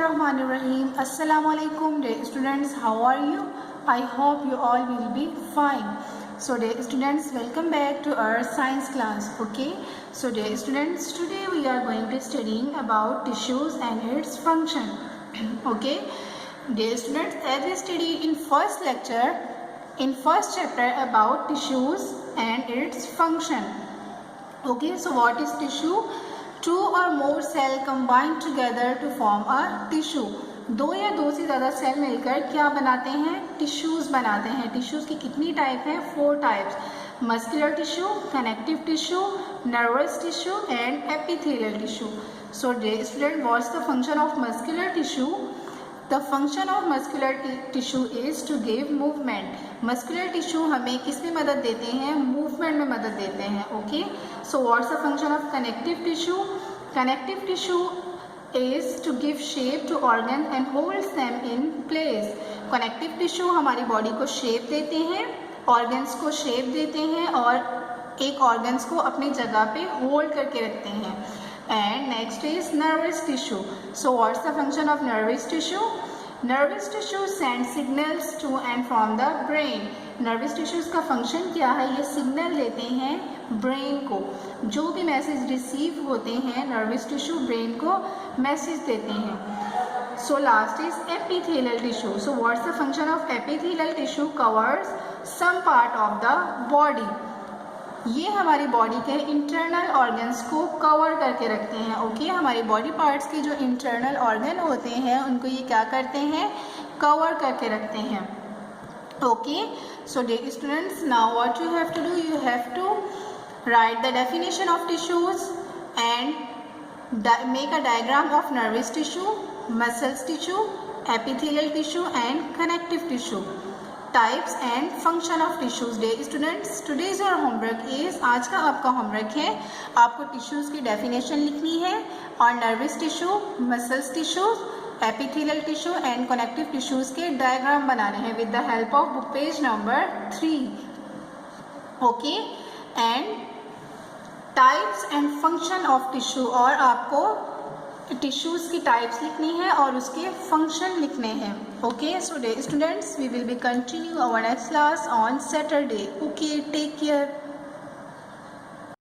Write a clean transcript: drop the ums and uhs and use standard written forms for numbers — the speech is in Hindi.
Bismillahirrahmanirrahim. Assalamualaikum dear students, how are you? I hope you all will be fine. So dear students, welcome back to our science class. Okay, so dear students, today we are going to studying about tissues and its function. Okay, dear students, as we studied in first chapter about tissues and its function. Okay, so what is tissue? Two or more cell combine together to form a tissue. दो या दो से ज़्यादा सेल मिलकर क्या बनाते हैं? टिश्यूज़ बनाते हैं. टिश्यूज़ की कितनी टाइप हैं? 4 types. Muscular tissue, connective tissue, nervous tissue and epithelial tissue. So student, what's the function of muscular tissue? The function of muscular tissue is to give movement. Muscular tissue हमें किस में मदद देते हैं? Movement में मदद देते हैं. Okay. So what's the function of connective tissue? Connective tissue is to give shape to organs and holds them in place. Connective tissue हमारी बॉडी को शेप देते हैं, organs को शेप देते हैं और एक organs को अपनी जगह पे होल्ड करके रखते हैं. And next is nervous tissue. So what's the function of nervous tissue? Nervous tissue sends signals to and from the brain. Nervous tissues का function क्या है? ये signal देते हैं brain को. जो भी मैसेज रिसीव होते हैं nervous tissue brain को मैसेज देते हैं. So last is epithelial tissue. So what's the function of epithelial tissue? Covers some part of the body. ये हमारी बॉडी के इंटरनल ऑर्गन्स को कवर करके रखते हैं. ओके, हमारी बॉडी पार्ट्स के जो इंटरनल ऑर्गन होते हैं उनको ये क्या करते हैं? कवर करके रखते हैं. Okay, so dear students, now what you have to do? You have to write the definition of tissues and make a diagram of nervous tissue, muscles tissue, epithelial tissue and connective tissue. Types and function of tissues. Dear students, today's your homework is, आज का आपका होमवर्क है आपको टिश्यूज की डेफिनेशन लिखनी है और nervous tissue, muscles tissue, epithelial tissue and connective tissues के डायग्राम बनाने हैं with the help of book page number 3. Okay, and types and function of tissue, और आपको टिश्यूज़ की टाइप्स लिखनी है और उसके फंक्शन लिखने हैं. Okay, so dear students, we will be continue our next class on Saturday. Okay, take care.